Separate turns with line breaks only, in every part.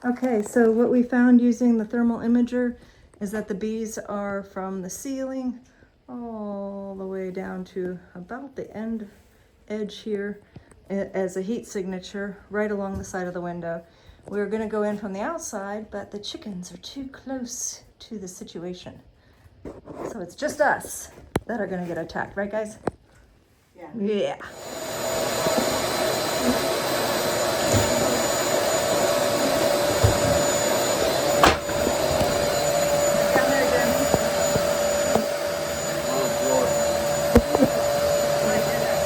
Okay, so what we found using the thermal imager is that the bees are from the ceiling all the way down to about the end edge here as a heat signature right along the side of the window. We're going to go in from the outside, but the chickens are too close to the situation. So it's just us that are going to get attacked, right guys?
Yeah.
Yeah. Down there, Jeremy. My goodness.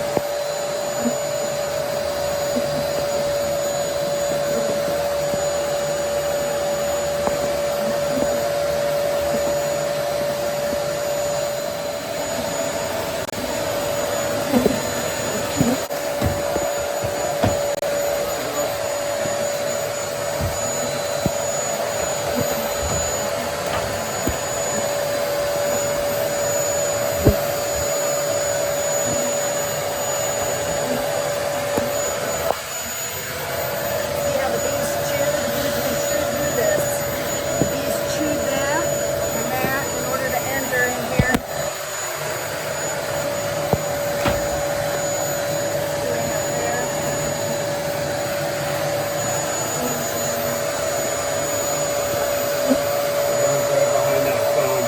See how the bees chewed? The bees can chew through this. The bees chewed that and that in order to enter in here. Chewing up there.
Behind that phone.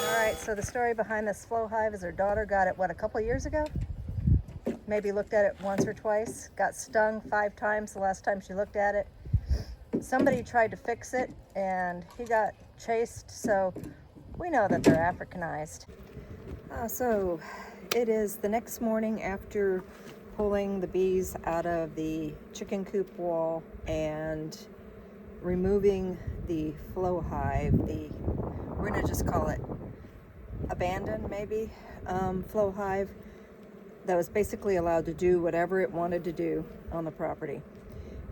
Alright, so the story behind this flow hive is her daughter got it, what, a couple years ago? Maybe looked at it once or twice. Got stung 5 times the last time she looked at it. Somebody tried to fix it and he got chased, so we know that they're Africanized. So it is the next morning after pulling the bees out of the chicken coop wall and removing the flow hive, we're gonna just call it abandoned maybe, flow hive that was basically allowed to do whatever it wanted to do on the property.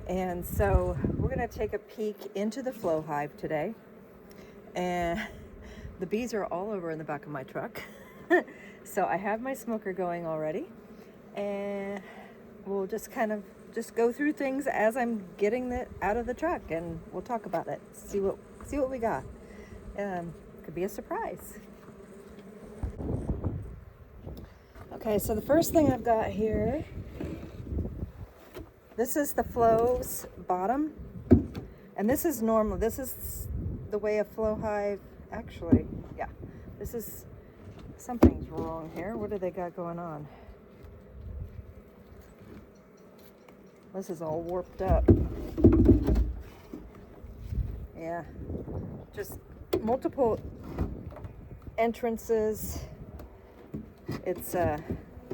And so we're gonna take a peek into the flow hive today. And the bees are all over in the back of my truck. So I have my smoker going already. And we'll just kind of just go through things as I'm getting it out of the truck, and we'll talk about it. See what we got. Could be a surprise. Okay, so the first thing I've got here, this is the flow's bottom, and this is normal. This is the way a flow hive, actually, yeah, this is, something's wrong here. What do they got going on? This is all warped up. Yeah, just multiple entrances it's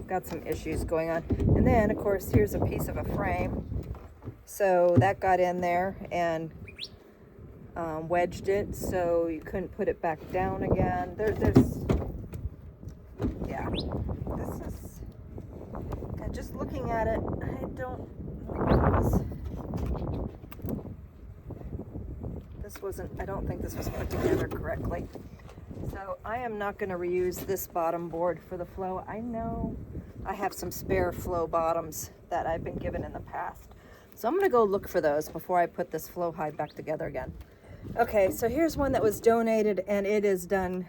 got some issues going on. And then, of course, here's a piece of a frame. So that got in there and wedged it, so you couldn't put it back down again. Yeah, this is, just looking at it, I don't, I don't think this was put together correctly. So I am not going to reuse this bottom board for the flow. I know I have some spare flow bottoms that I've been given in the past. So I'm going to go look for those before I put this flow hide back together again. Okay, so here's one that was donated, and it is done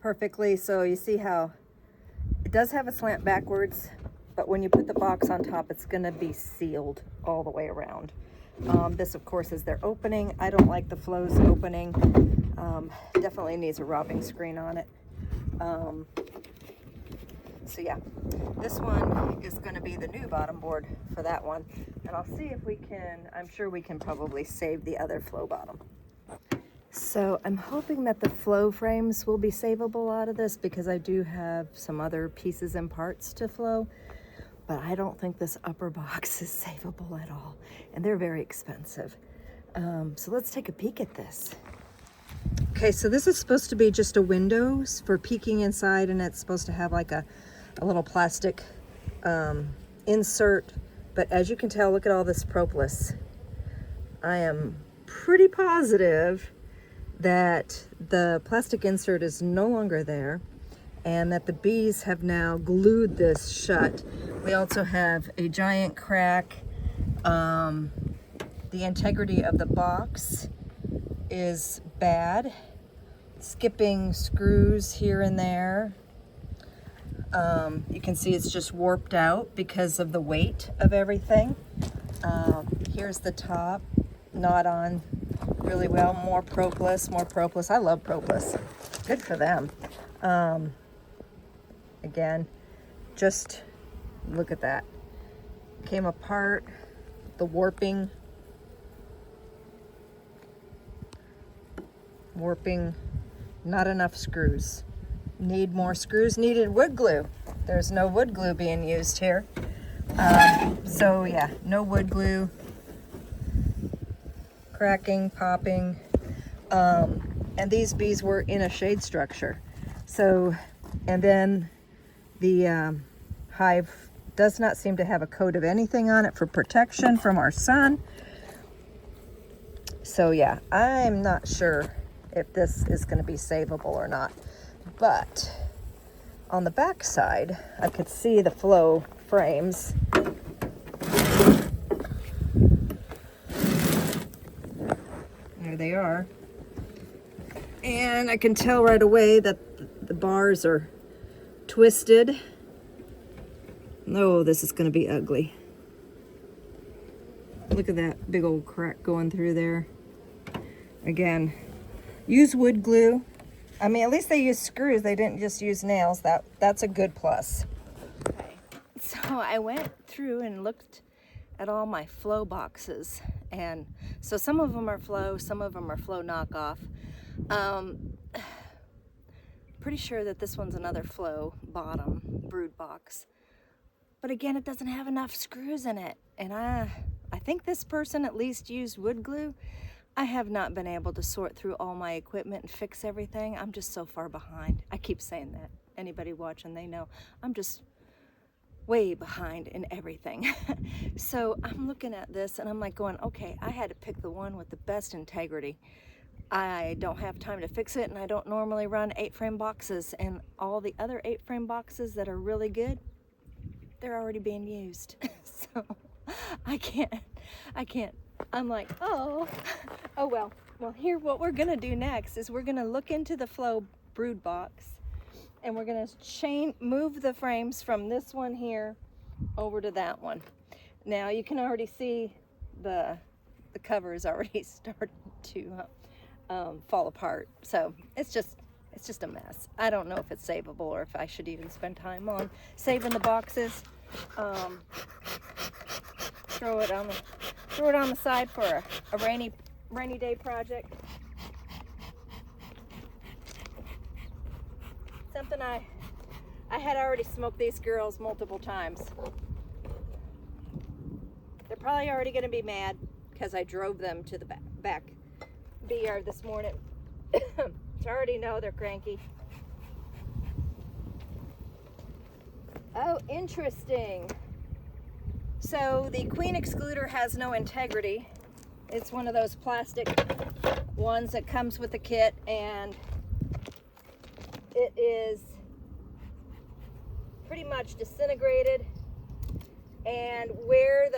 perfectly. So you see how it does have a slant backwards, but when you put the box on top, it's going to be sealed all the way around. This, of course, is their opening. I don't like the flows opening. Definitely needs a robbing screen on it. So yeah, this one is going to be the new bottom board for that one. And I'll see if we can, I'm sure we can probably save the other flow bottom. So I'm hoping that the flow frames will be savable out of this, because I do have some other pieces and parts to flow. But I don't think this upper box is savable at all. And they're very expensive. So let's take a peek at this. Okay, so this is supposed to be just a window for peeking inside, and it's supposed to have like a little plastic insert. But as you can tell, look at all this propolis. I am pretty positive that the plastic insert is no longer there, and that the bees have now glued this shut. We also have a giant crack. The integrity of the box is bad. Skipping screws here and there. You can see it's just warped out because of the weight of everything. Here's the top, not on really well. More propolis, more propolis. I love propolis. Good for them. Again, just look at that. Came apart, the warping, not enough screws. Need more screws, needed wood glue. There's no wood glue being used here. So yeah, no wood glue. Cracking, popping. And these bees were in a shade structure. So, and then the hive does not seem to have a coat of anything on it for protection from our sun. So yeah, I'm not sure if this is going to be savable or not. But on the back side, I could see the flow frames. There they are. And I can tell right away that the bars are twisted. Oh, this is going to be ugly. Look at that big old crack going through there. Again, use wood glue. I mean, at least they used screws. They didn't just use nails. That's a good plus. Okay. So I went through and looked at all my flow boxes. And so some of them are flow, some of them are flow knockoff. Pretty sure that this one's another flow bottom brood box. But again, it doesn't have enough screws in it. And I think this person at least used wood glue. I have not been able to sort through all my equipment and fix everything. I'm just so far behind. I keep saying that. Anybody watching, they know I'm just way behind in everything. So I'm looking at this and I'm like going, okay, I had to pick the one with the best integrity. I don't have time to fix it, and I don't normally run 8-frame boxes, and all the other 8-frame boxes that are really good, they're already being used. So I can't. I'm like, oh well. Well, here, what we're gonna do next is we're gonna look into the flow brood box, and we're gonna move the frames from this one here over to that one. Now you can already see the cover is already started to fall apart. So it's just a mess. I don't know if it's savable or if I should even spend time on saving the boxes. Throw it on the side for a rainy day project. Something I had already smoked these girls multiple times. They're probably already going to be mad because I drove them to the back bee yard this morning. So I already know they're cranky. Oh, interesting. So the queen excluder has no integrity. It's one of those plastic ones that comes with the kit, and it is pretty much disintegrated. And where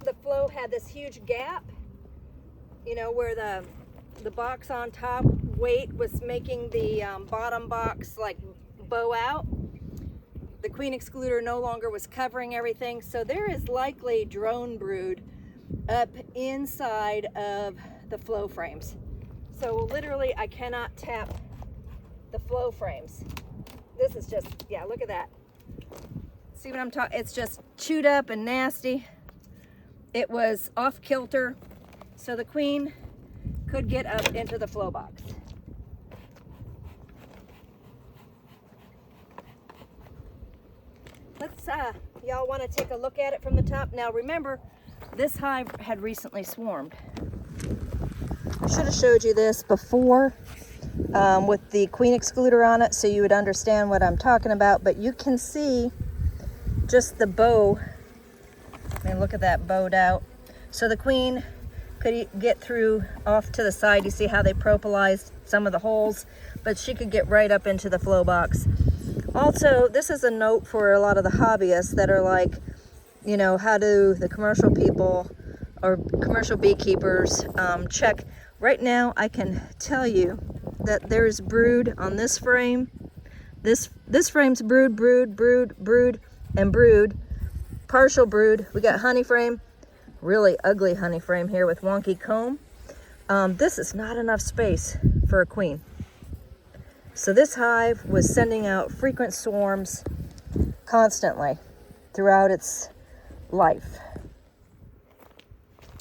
the flow had this huge gap, you know, where the box on top weight was making the bottom box like bow out, the queen excluder no longer was covering everything. So there is likely drone brood up inside of the flow frames. So literally I cannot tap the flow frames. This is just, yeah, look at that. See what I'm talking? It's just chewed up and nasty. It was off kilter, so the queen could get up into the flow box. Let's, y'all want to take a look at it from the top? Now remember, this hive had recently swarmed. I should have showed you this before with the queen excluder on it so you would understand what I'm talking about, but you can see just the bow. I mean, look at that bowed out. So the queen could get through off to the side. You see how they propolized some of the holes, but she could get right up into the flow box. Also, this is a note for a lot of the hobbyists that are like, you know, how do the commercial people or commercial beekeepers check? Right now, I can tell you that there's brood on this frame. This frame's brood, brood, brood, brood, and brood. Partial brood. We got honey frame, really ugly honey frame here with wonky comb. This is not enough space for a queen. So this hive was sending out frequent swarms constantly throughout its life.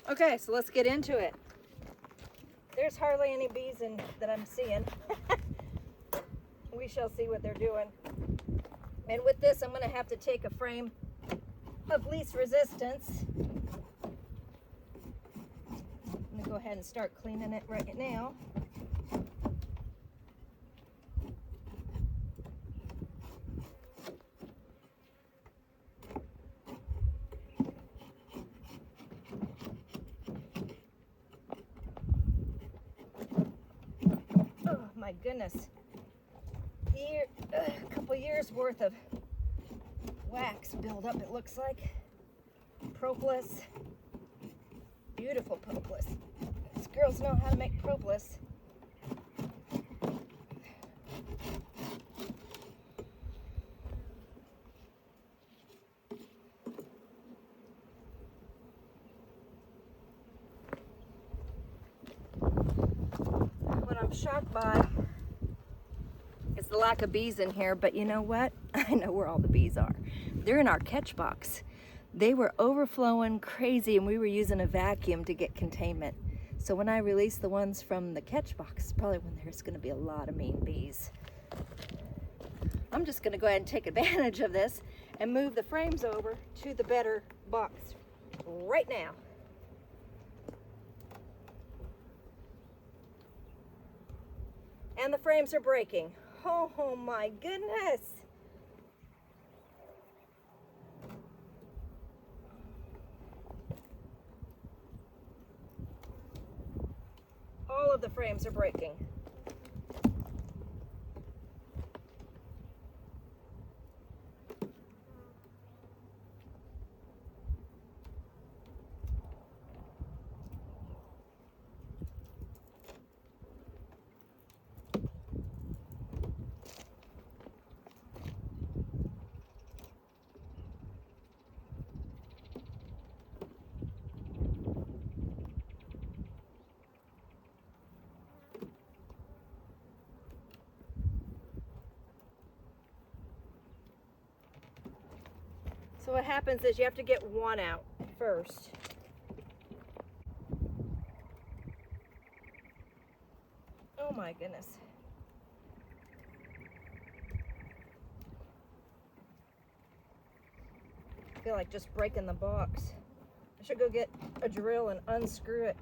Okay, so let's get into it. There's hardly any bees in that I'm seeing. We shall see what they're doing. And with this, I'm going to have to take a frame of least resistance. I'm going to go ahead and start cleaning it right now. Oh my goodness. A couple years worth of wax buildup, it looks like. Propolis. Beautiful propolis. These girls know how to make propolis. What I'm shocked by is the lack of bees in here, but you know what? I know where all the bees are. They're in our catch box. They were overflowing crazy and we were using a vacuum to get containment. So when I release the ones from the catch box, probably when there's going to be a lot of mean bees. I'm just going to go ahead and take advantage of this and move the frames over to the better box right now. And the frames are breaking. Oh my goodness. All of the frames are breaking. So what happens is you have to get one out first. Oh my goodness. I feel like just breaking the box. I should go get a drill and unscrew it.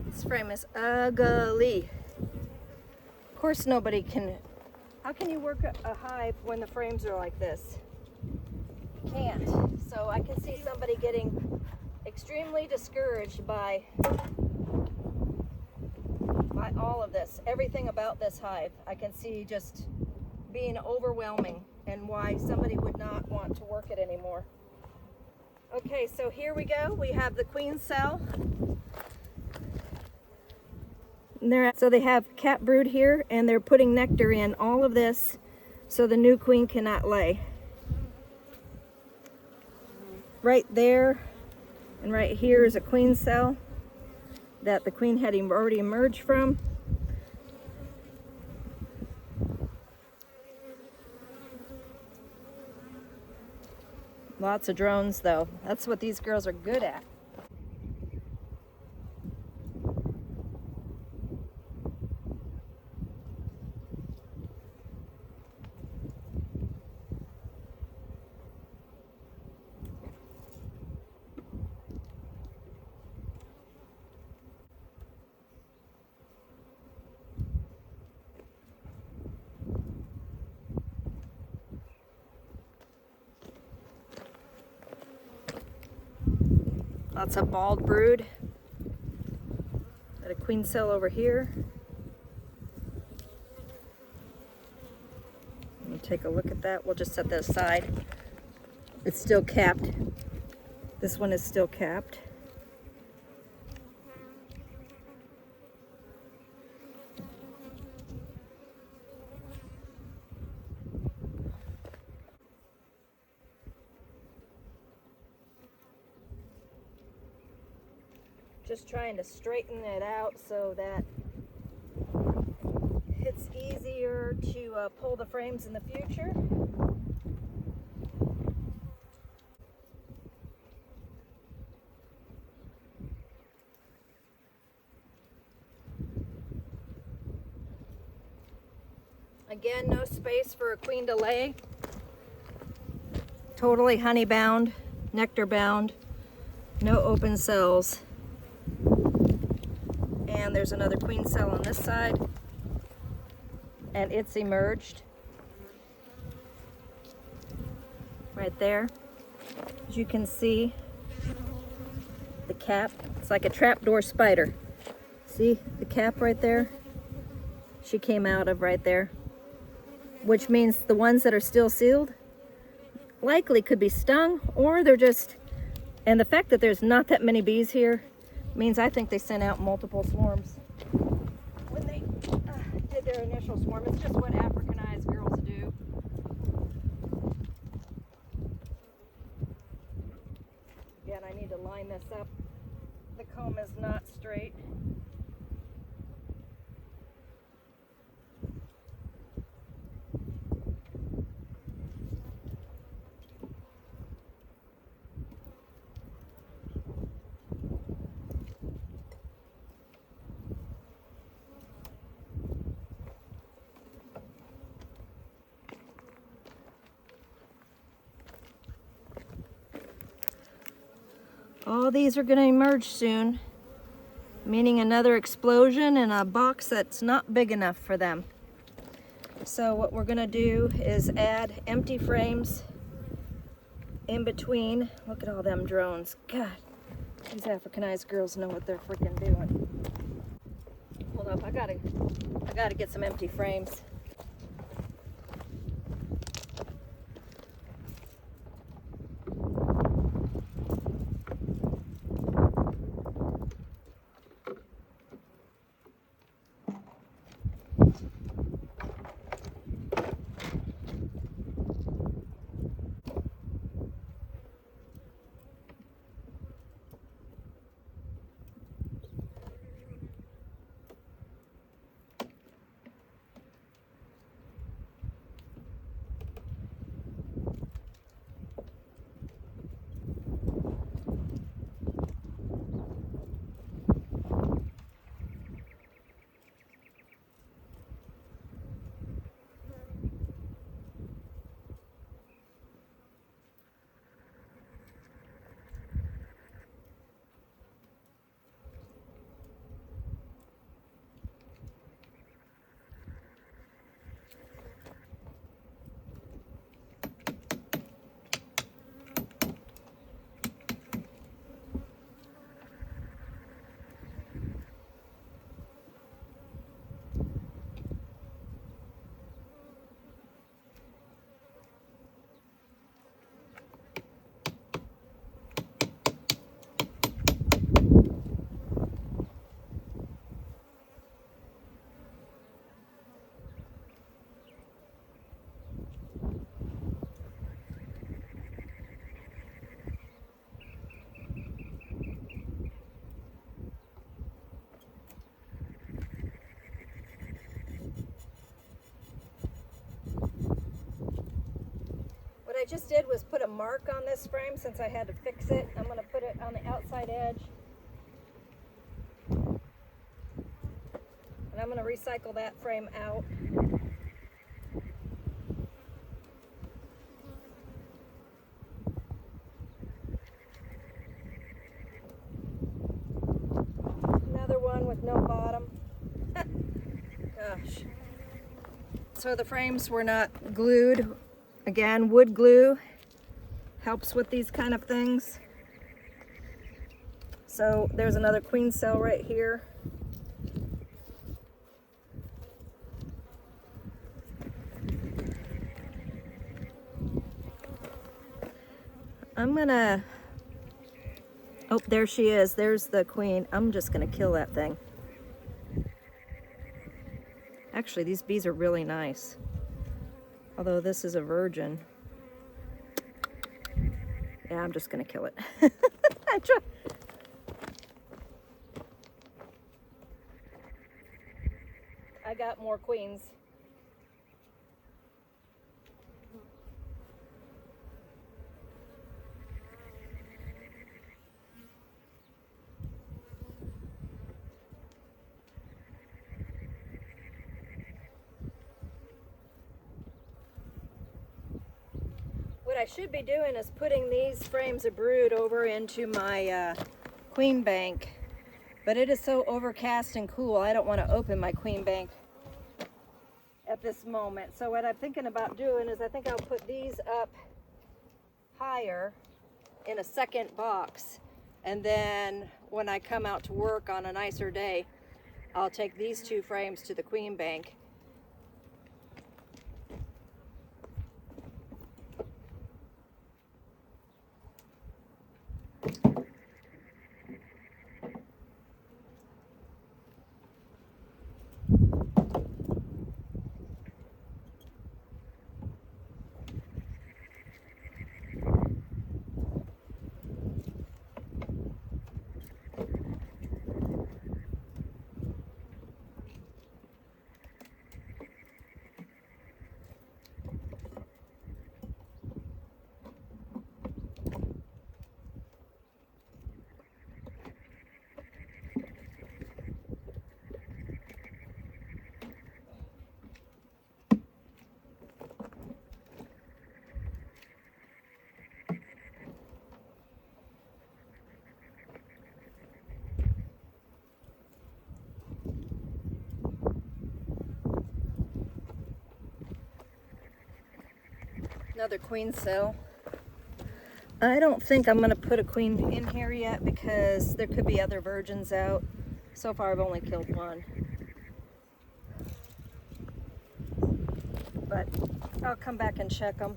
This frame is ugly. Of course nobody can, how can you work a hive when the frames are like this? You can't. So I can see somebody getting extremely discouraged by all of this. Everything about this hive I can see just being overwhelming, and why somebody would not want to work it anymore. Okay, so here we go. We have the queen cell. So they have cap brood here, and they're putting nectar in all of this so the new queen cannot lay. Right there and right here is a queen cell that the queen had already emerged from. Lots of drones though. That's what these girls are good at. Lots of bald brood. Got a queen cell over here. Let me take a look at that. We'll just set that aside. It's still capped. This one is still capped. Just trying to straighten it out so that it's easier to pull the frames in the future. Again, no space for a queen to lay. Totally honey bound, nectar bound, no open cells. And there's another queen cell on this side, and it's emerged right there. As you can see, the cap, it's like a trapdoor spider. See the cap right there? She came out of right there, which means the ones that are still sealed likely could be stung, or they're just, and the fact that there's not that many bees here means I think they sent out multiple swarms when they did their initial swarm. It's just what Africanized girls do. Again, I need to line this up. The comb is not straight. All these are going to emerge soon, meaning another explosion in a box that's not big enough for them. So what we're going to do is add empty frames in between. Look at all them drones. God, these Africanized girls know what they're freaking doing. Hold up, I gotta get some empty frames. just did was put a mark on this frame since I had to fix it. I'm going to put it on the outside edge. And I'm going to recycle that frame out. Another one with no bottom. Gosh. So the frames were not glued. Again, wood glue helps with these kind of things. So there's another queen cell right here. I'm gonna, oh, there she is. There's the queen. I'm just gonna kill that thing. Actually, these bees are really nice. Although this is a virgin. Yeah, I'm just gonna kill it. I got more queens. What I should be doing is putting these frames of brood over into my queen bank, but it is so overcast and cool, I don't want to open my queen bank at this moment. So what I'm thinking about doing is I think I'll put these up higher in a second box, and then when I come out to work on a nicer day, I'll take these two frames to the queen bank. Another queen cell. I don't think I'm going to put a queen in here yet because there could be other virgins out. So far I've only killed one. But I'll come back and check them.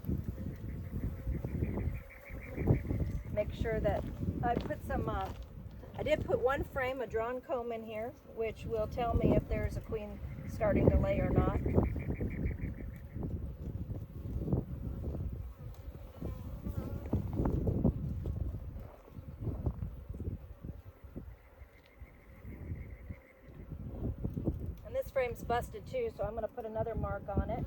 Make sure that I put some, I did put one frame, a drawn comb in here, which will tell me if there's a queen starting to lay or not. Frame's busted too, so I'm going to put another mark on it.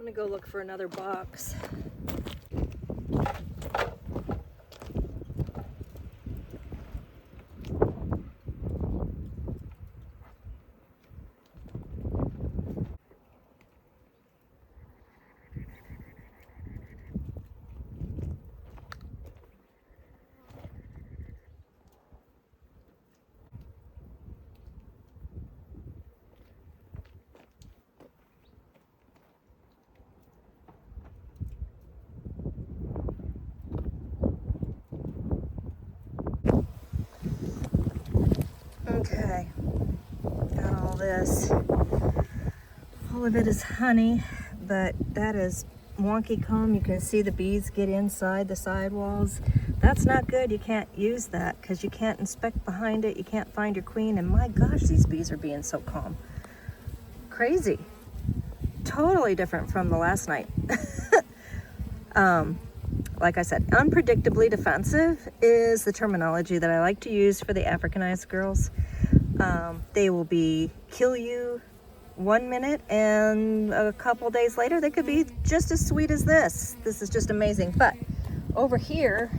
I'm gonna go look for another box. Okay, got all this. All of it is honey, but that is wonky comb. You can see the bees get inside the sidewalls. That's not good. You can't use that because you can't inspect behind it. You can't find your queen. And my gosh, these bees are being so calm. Crazy. Totally different from the last night. Like I said, unpredictably defensive is the terminology that I like to use for the Africanized girls. They will kill you 1 minute, and a couple days later they could be just as sweet as this. This is just amazing. But over here,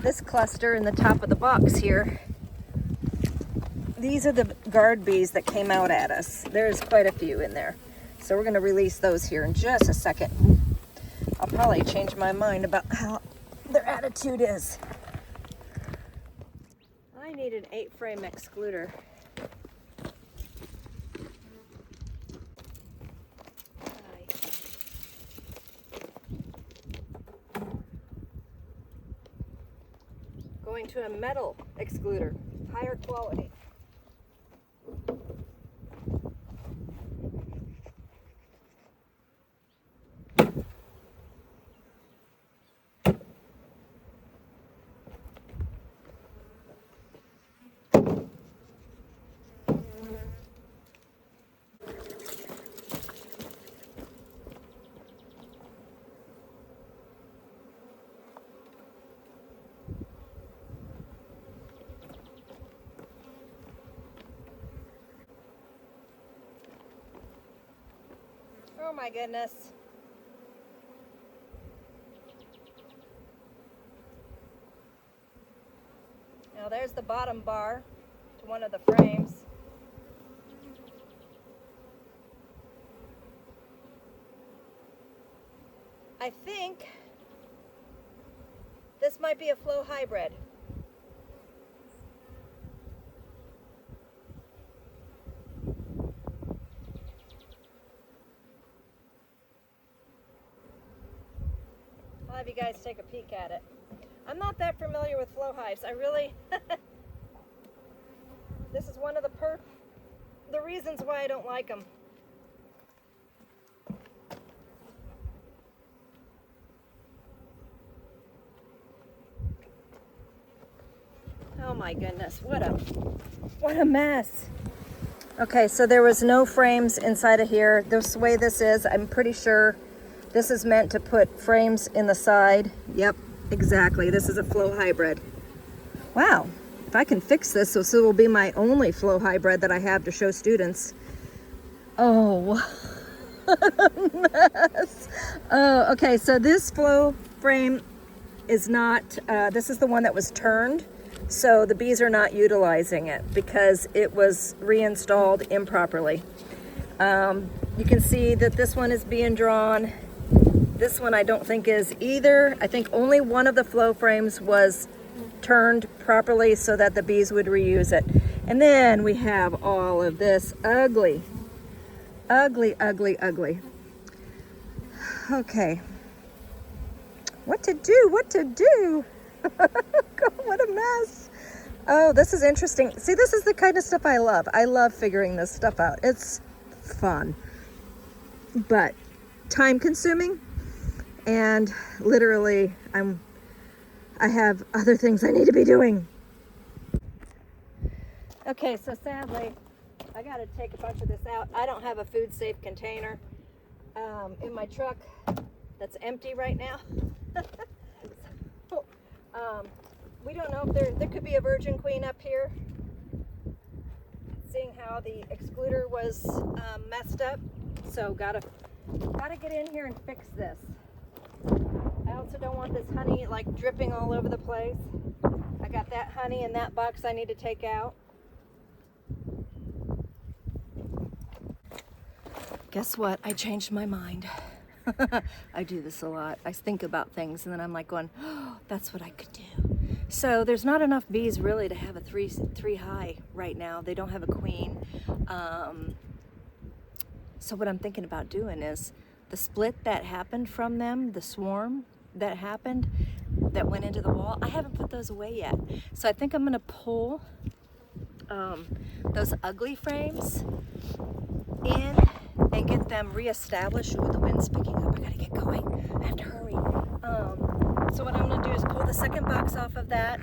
this cluster in the top of the box here, these are the guard bees that came out at us. There's quite a few in there. So we're going to release those here in just a second. I'll probably change my mind about how their attitude is. I need an 8-frame excluder. Going to a metal excluder, higher quality. Oh my goodness. Now there's the bottom bar to one of the frames. I think this might be a flow hybrid. I'll have you guys take a peek at it. I'm not that familiar with flow hives. I really, this is one of the reasons why I don't like them. Oh my goodness, what a mess. Okay, so there was no frames inside of here. This way this is, I'm pretty sure this is meant to put frames in the side. Yep, exactly. This is a flow hybrid. Wow, if I can fix this, so this will be my only flow hybrid that I have to show students. Oh, what a mess. Oh, okay, so this flow frame is not, this is the one that was turned. So the bees are not utilizing it because it was reinstalled improperly. You can see that this one is being drawn. This one I don't think is either. I think only one of the flow frames was turned properly so that the bees would reuse it. And then we have all of this ugly. Okay. What to do? What a mess. Oh, this is interesting. See, this is the kind of stuff I love. I love figuring this stuff out. It's fun, but time consuming, and literally I have other things I need to be doing. Okay, so sadly, I got to take a bunch of this out. I don't have a food safe container in my truck that's empty right now. So, we don't know if there could be a virgin queen up here, seeing how the excluder was messed up. So gotta get in here and fix this. I also don't want this honey like dripping all over the place. I got that honey in that box I need to take out. Guess what? I changed my mind. I do this a lot. I think about things and then I'm like going, oh, that's what I could do. So there's not enough bees really to have a three high right now. They don't have a queen. So what I'm thinking about doing is the split that happened from them, the swarm that happened, that went into the wall, I haven't put those away yet. So I think I'm gonna pull those ugly frames in and and get them reestablished. Ooh, the wind's picking up. I gotta get going. I have to hurry. So what I'm gonna do is pull the second box off of that,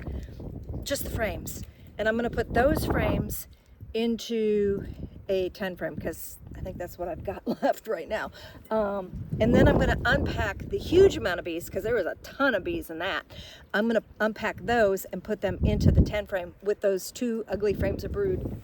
just the frames, and I'm gonna put those frames into a 10 frame because I think that's what I've got left right now. And then I'm gonna unpack the huge amount of bees, because there was a ton of bees in that. I'm gonna unpack those and put them into the 10 frame with those 2 ugly frames of brood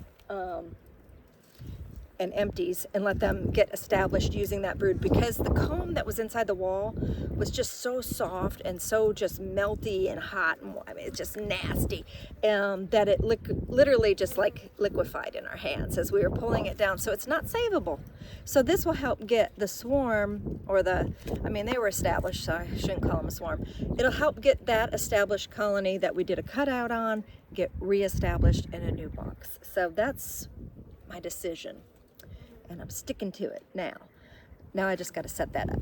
and empties, and let them get established using that brood, because the comb that was inside the wall was just so soft and so just melty and hot, and I mean, it's just nasty, that it literally just like liquefied in our hands as we were pulling it down. So it's not savable. So this will help get the swarm, or I mean, they were established, so I shouldn't call them a swarm. It'll help get that established colony that we did a cutout on, get reestablished in a new box. So that's my decision, and I'm sticking to it now. Now I just got to set that up.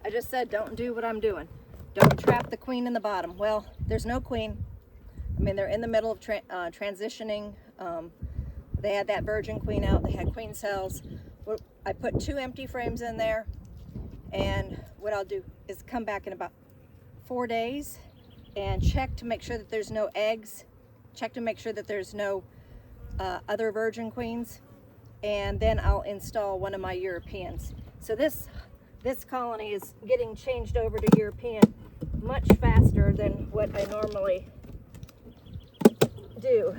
I just said don't do what I'm doing. Don't trap the queen in the bottom. Well, there's no queen. I mean, they're in the middle of transitioning. They had that virgin queen out. They had queen cells. I put 2 empty frames in there, and what I'll do is come back in about 4 days and check to make sure that there's no eggs, check to make sure that there's no other virgin queens, and then I'll install one of my Europeans. So this colony is getting changed over to European much faster than what I normally do.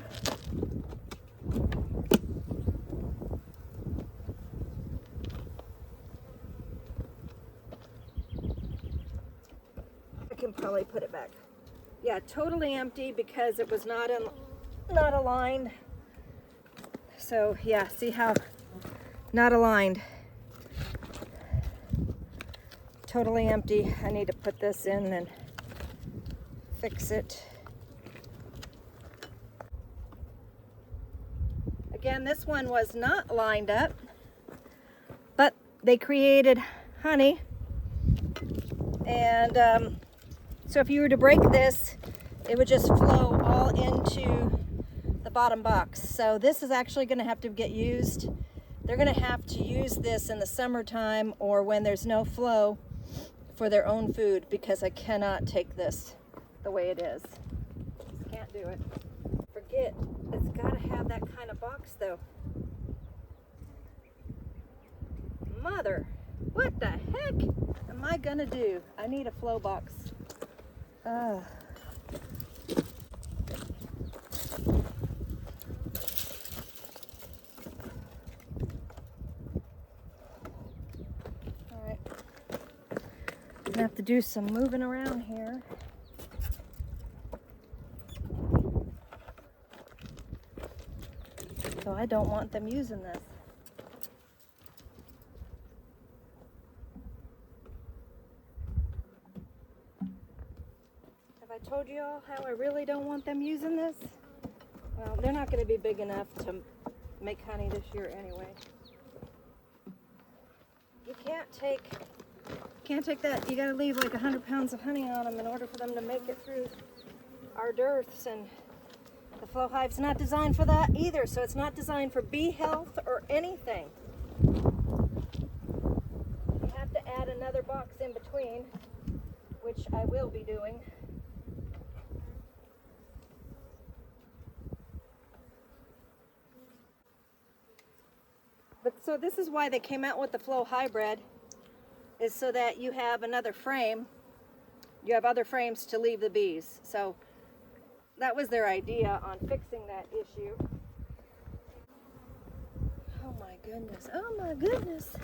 I can probably put it back. Yeah, totally empty because it was not aligned. So yeah, see how not aligned. Totally empty. I need to put this in and fix it. Again, this one was not lined up, but they created honey. And so if you were to break this, it would just flow all into the bottom box. So this is actually going to have to get used. They're going to have to use this in the summertime or when there's no flow for their own food, because I cannot take this the way it is. Just can't do it. Forget, it's got to have that kind of box though. Mother, what the heck am I gonna do? I need a flow box. All right, I'm gonna have to do some moving around here. So I don't want them using this. Have I told you all how I really don't want them using this? Well, they're not going to be big enough to make honey this year anyway. You can't take that. You got to leave like 100 pounds of honey on them in order for them to make it through our dearths, and the flow hive's not designed for that either, so it's not designed for bee health or anything. You have to add another box in between, which I will be doing. But so this is why they came out with the flow hybrid, is so that you have another frame. You have other frames to leave the bees. So that was their idea on fixing that issue. Oh my goodness. Oh my goodness.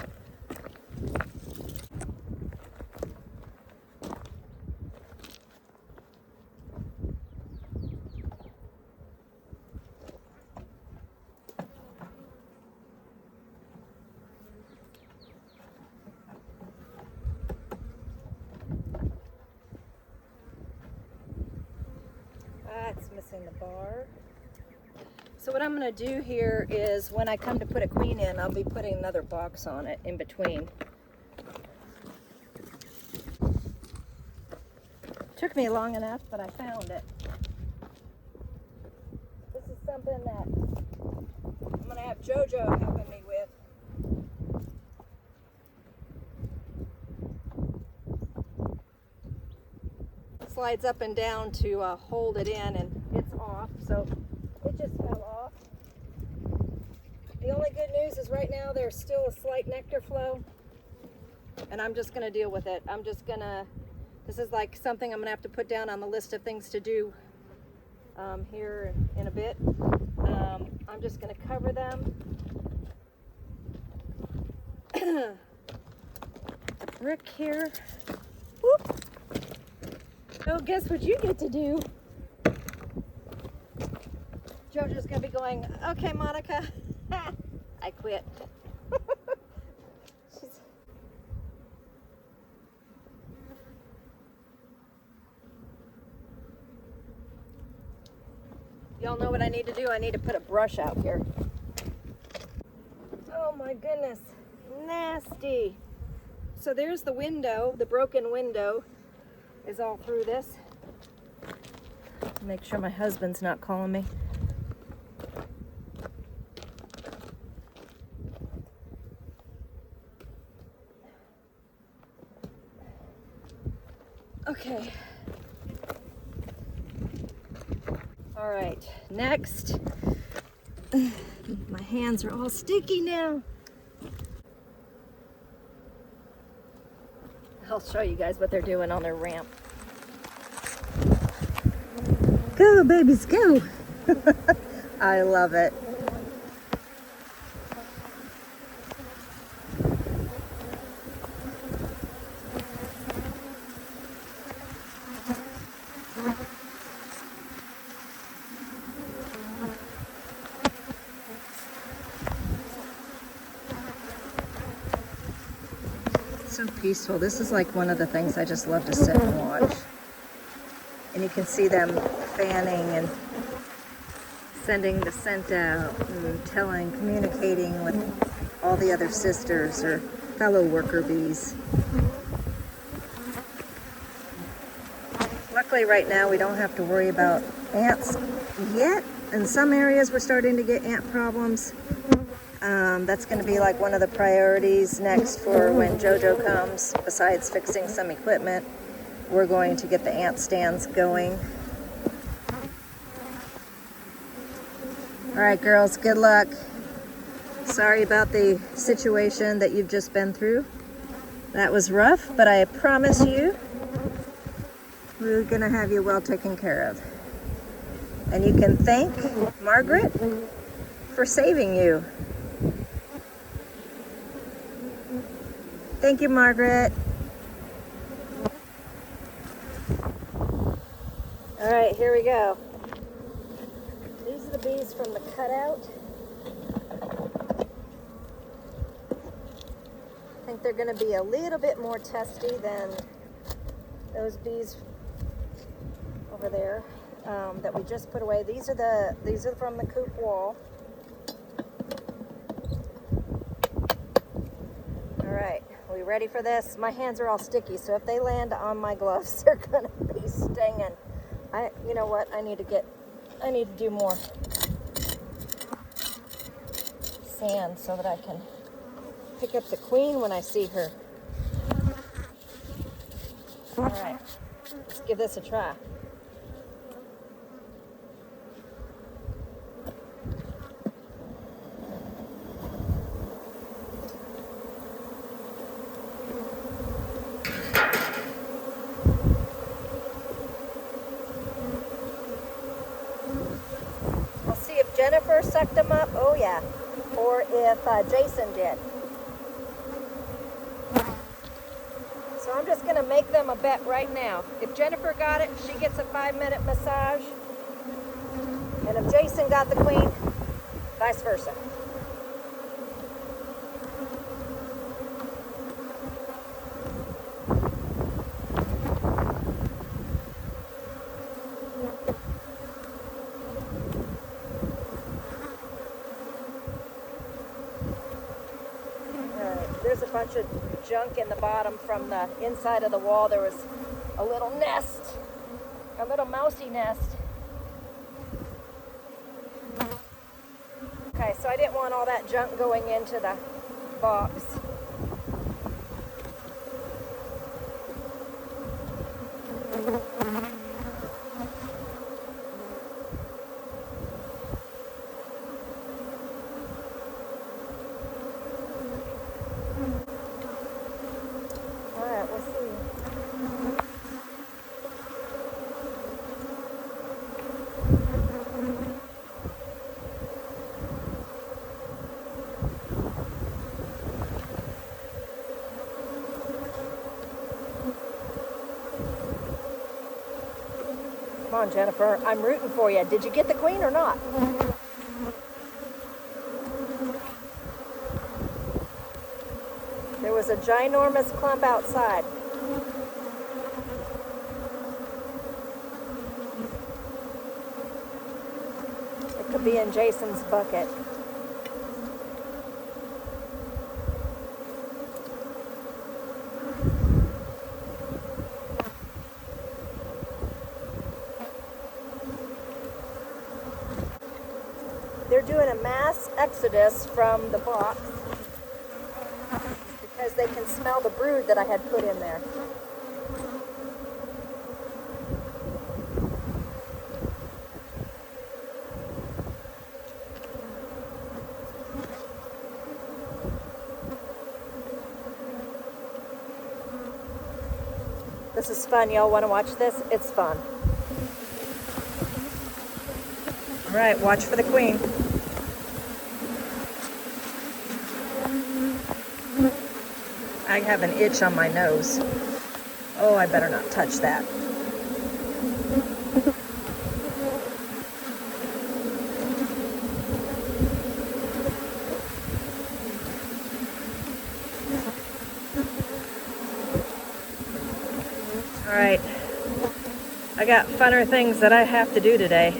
It's missing the bar. So what I'm going to do here is when I come to put a queen in, I'll be putting another box on it in between. Took me long enough, but I found it. This is something that I'm going to have JoJo helping me with. Slides up and down to hold it in, and it's off, so it just fell off. The only good news is right now there's still a slight nectar flow, and I'm just going to deal with it. This is like something I'm going to have to put down on the list of things to do here in a bit. I'm just going to cover them. Rick here. Whoop. So guess what you get to do? JoJo's going to be going, okay, Monica, I quit. Y'all know what I need to do? I need to put a brush out here. Oh my goodness, nasty. So there's the window, the broken window is all through this. Make sure my husband's not calling me. Okay. All right, next. My hands are all sticky now. I'll show you guys what they're doing on their ramp. Go, babies, go. I love it. So peaceful. This is like one of the things I just love to sit and watch. And you can see them fanning and sending the scent out and communicating with all the other sisters or fellow worker bees. Luckily right now we don't have to worry about ants yet. In some areas we're starting to get ant problems. That's going to be like one of the priorities next for when JoJo comes. Besides fixing some equipment, we're going to get the ant stands going. All right, girls, good luck. Sorry about the situation that you've just been through. That was rough, but I promise you, we're going to have you well taken care of. And you can thank Margaret for saving you. Thank you, Margaret. All right, here we go. These are the bees from the cutout. I think they're going to be a little bit more testy than those bees over there that we just put away. These are from the coop wall. All right. Are we ready for this? My hands are all sticky, so if they land on my gloves, they're gonna be stinging. You know what? I need to do more sand so that I can pick up the queen when I see her. All right, let's give this a try. Jennifer sucked them up, oh yeah, or if Jason did. So I'm just gonna make them a bet right now. If Jennifer got it, she gets a 5-minute massage. And if Jason got the queen, vice versa. a bunch of junk in the bottom from the inside of the wall. There was a little nest, a little mousy nest. Okay, so I didn't want all that junk going into the box. Alright, we'll see. Come on, Jennifer. I'm rooting for you. Did you get the queen or not? There was a ginormous clump outside. It could be in Jason's bucket. They're doing a mass exodus from the box because they can smell the brood that I had put in there. This is fun. Y'all want to watch this? It's fun. All right, watch for the queen. I have an itch on my nose. Oh, I better not touch that. All right, I got funner things that I have to do today.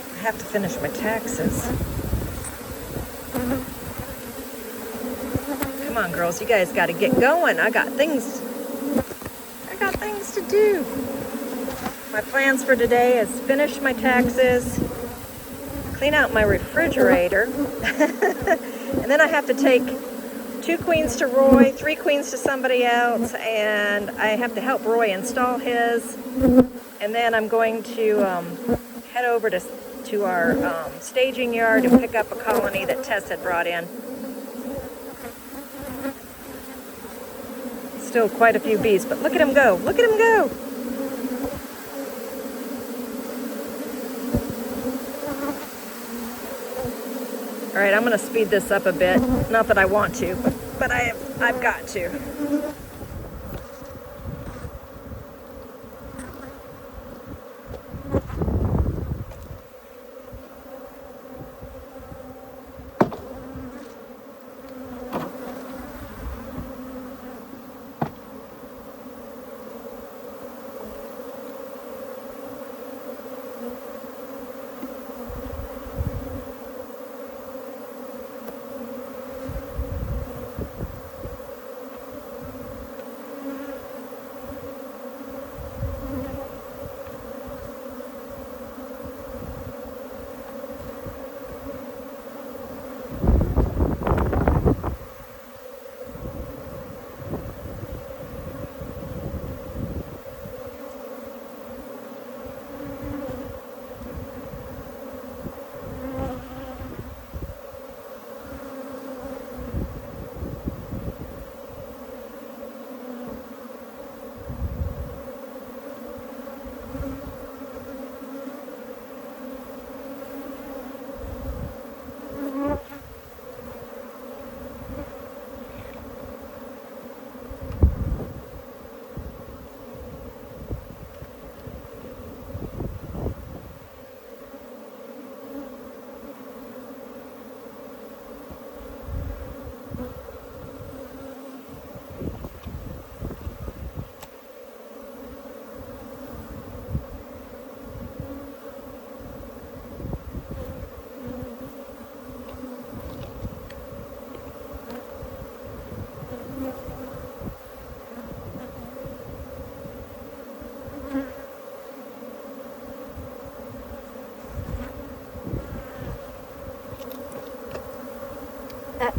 I have to finish my taxes. Come on, girls, you guys got to get going. I got things to do. My plans for today is finish my taxes, clean out my refrigerator, and then I have to take 2 queens to Roy, 3 queens to somebody else, and I have to help Roy install his. And then I'm going to head over to our staging yard and pick up a colony that Tess had brought in. Still quite a few bees, but look at him go. Look at him go. All right, I'm going to speed this up a bit. Not that I want to, but I've got to.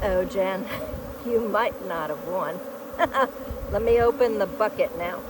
Uh-oh, Jen. You might not have won. Let me open the bucket now.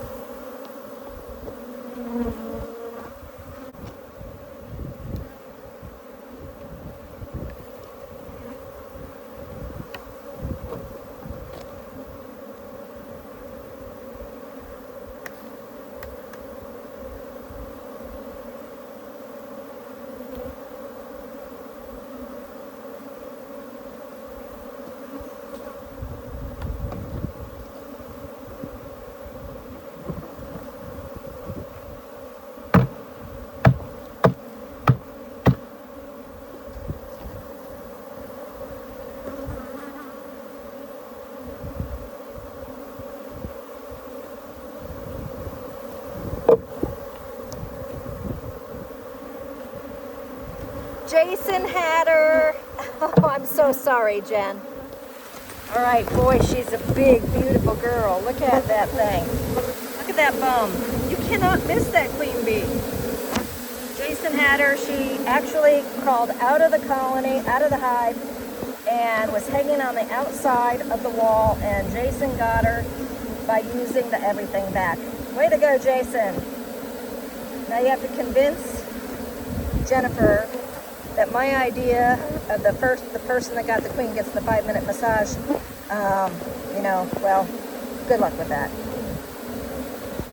Jason had her. Oh, I'm so sorry, Jen. All right, boy, she's a big, beautiful girl. Look at that thing. Look at that bum. You cannot miss that queen bee. Jason had her. She actually crawled out of the colony, out of the hive, and was hanging on the outside of the wall, and Jason got her by using the everything back. Way to go, Jason. Now you have to convince Jennifer that my idea of the person that got the queen gets the 5-minute massage, well, good luck with that.